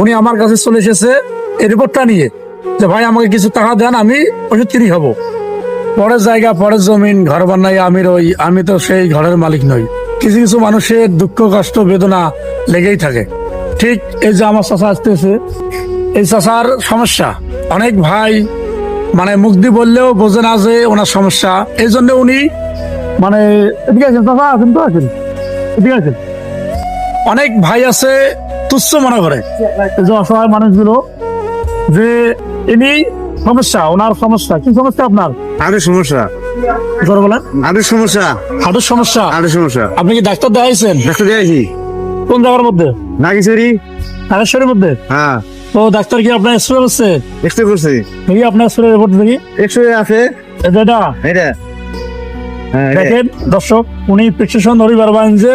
উনি আমার কাছে চলে এসেছে এই রিপোর্টটা নিয়ে যে ভাই আমাকে কিছু টাকা দেন, আমি ওষুধ কিনি হব। পরের জায়গা, পরের জমিন, ঘর বানাই আমি তো সেই ঘরের মালিক নই। কিছু কিছু মানুষের দুঃখ কষ্ট বেদনা লেগেই থাকে। ঠিক এই যে আমার চাচা আসতেছে, এই চাচার সমস্যা অনেক ভাই মানে মুখ দিয়ে বললেও বোঝে না যে ওনার সমস্যা। এই জন্য উনি মানে এদিকে আছেন, চাচা আছেন তো, আছেন এদিকে আছেন। অনেক ভাই আছে তুচ্ছ মনে করে এই যে অসহায় মানুষগুলো, যে ইনি সমস্যা, ওনার সমস্যা। কি সমস্যা আপনার? আরো সমস্যা, জোরে বলেন। আরো সমস্যা, হাঁটুর সমস্যা। আরো সমস্যা। আপনি কি ডাক্তার দেখাইছেন? ডাক্তার দেখাইছি। কোন জায়গার মধ্যে? নাগেশ্বরী। নাগেশ্বরীর মধ্যে? হ্যাঁ। তো ডাক্তার কি আপনার এক্সরে করছে? এক্সরে করছি। দেখি আপনার এক্সরে রিপোর্ট দেখি। এক্সরে আছে এটা এটা। হ্যাঁ, এটা। দেখেন দর্শক, উনি প্রেসক্রিপশন ধরে পারবেন যে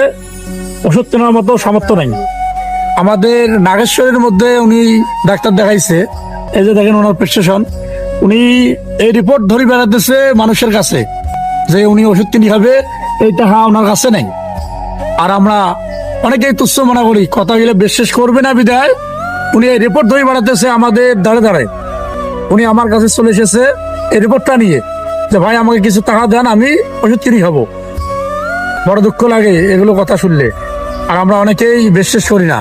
ওষুধ কেনার মতো সামর্থ্য নেই। আমাদের নাগেশ্বরীর মধ্যে উনি ডাক্তার দেখাইছে। এই যে দেখেন ওনার প্রেসক্রিপশন, উনি এই রিপোর্ট ধরে বেড়াতেছে মানুষের কাছে যে উনি ওষুধ কিনে খাবে, এই টাকা ওনার কাছে নেই। আর আমরা অনেকেই তুচ্ছ মনে করি, কথা গেলে বিশ্বাস করবে না বিদায় উনি এই রিপোর্ট ধরে বেড়াতেছে আমাদের দাঁড়ে দাঁড়ায়। উনি আমার কাছে চলে এসেছে এই রিপোর্টটা নিয়ে যে ভাই আমাকে কিছু টাকা দেন, আমি ওষুধ কিনে খাবো। বড় দুঃখ লাগে এগুলো কথা শুনলে। আর আমরা অনেকেই বিশ্বাস করি না,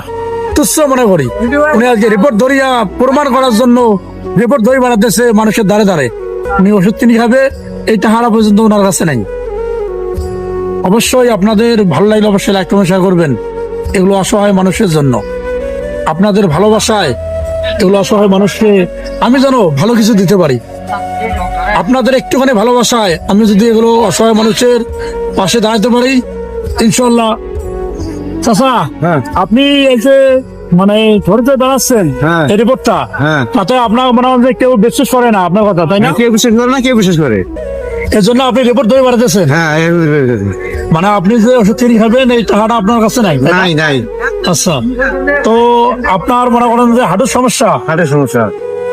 তুচ্ছ মনে করি। উনি আজকে রিপোর্ট ধরিয়া প্রমাণ করার জন্য রিপোর্ট ধরে বেড়াতেছে মানুষের দাঁড়ে দাঁড়ে। উনি ওষুধ কিনে খাবে, এই টাকাটা পর্যন্ত ওনার কাছে নাই। অবশ্যই আপনাদের ভালো লাগলে অবশ্যই লাইক কমেন্ট শেয়ার করবেন। এগুলো অসহায় মানুষের জন্য। আপনাদের ভালোবাসায় এগুলো অসহায় মানুষকে আমি যেন ভালো কিছু দিতে পারি। আপনাদের একটুখানি ভালোবাসায় আমি যদি এগুলো অসহায় মানুষের পাশে দাঁড়াতে পারি, ইনশাল্লাহ। চাচা, হ্যাঁ। আপনি এই যে মানে ধরতে দাঁড়াচ্ছেন হ্যাঁ। এই রিপোর্টটা, হ্যাঁ। তাতে আপনার মনে হয় যে কেউ বিশ্বাস করে না আপনার কথা, তাই না? কেউ বিশ্বাস করে না, কেউ বিশ্বাস করে। এই জন্য আপনি রিপোর্ট ধরে বেড়াতেছেন। হ্যাঁ, মানে আপনি যে ওষুধ কিনে খাবেন এই টাকাটা আপনার কাছে নাই, তাই না? নাই নাই। আচ্ছা, তো আপনার মনে করেন যে হাঁটুর সমস্যা, হার্টের সমস্যা।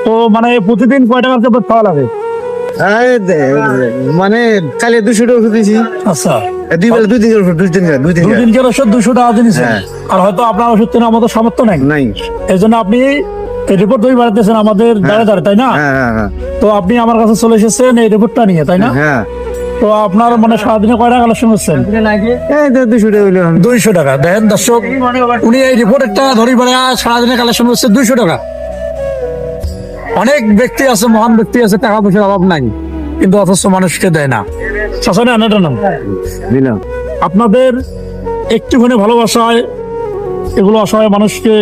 তো মানে প্রতিদিন কয় টাকার করে খাওয়া লাগে? মানে কালে 200 টাকা ওষুধ দিয়েছি। আচ্ছা, দুই বেলা দুই দিন ওষুধ, দুই দুদিনকার ওষুধ 200 টাকা দিয়েছেন। হ্যাঁ। আর হয়তো আপনার ওষুধ কেনার মতো সামর্থ্য নাই, নাই। এই জন্য আপনি এই রিপোর্ট ধরে বেড়াতেছেন আমাদের দাঁড়ে দাঁড়ে, তাই না? হ্যাঁ। তো আপনি আমার কাছে চলে এসেছেন এই রিপোর্টটা নিয়ে, তাই না? হ্যাঁ। তো আপনার মানে সারাদিনে কয় টাকা কালেকশন করছেন? 200 টাকা হইলো। 200 টাকা। দেখেন দর্শক, উনি এই রিপোর্টটা ধরে বেড়া সারাদিনে কালেকশন করছে 200 টাকা। অনেক ব্যক্তি আছে, মহান ব্যক্তি আছে, টাকা পয়সার অভাব নাই, কিন্তু অথচ মানুষকে দেয় না। শাসনে আনাটা নাম দিলাম। আপনাদের একটুখানি ভালোবাসায় এগুলো অসহায় মানুষকে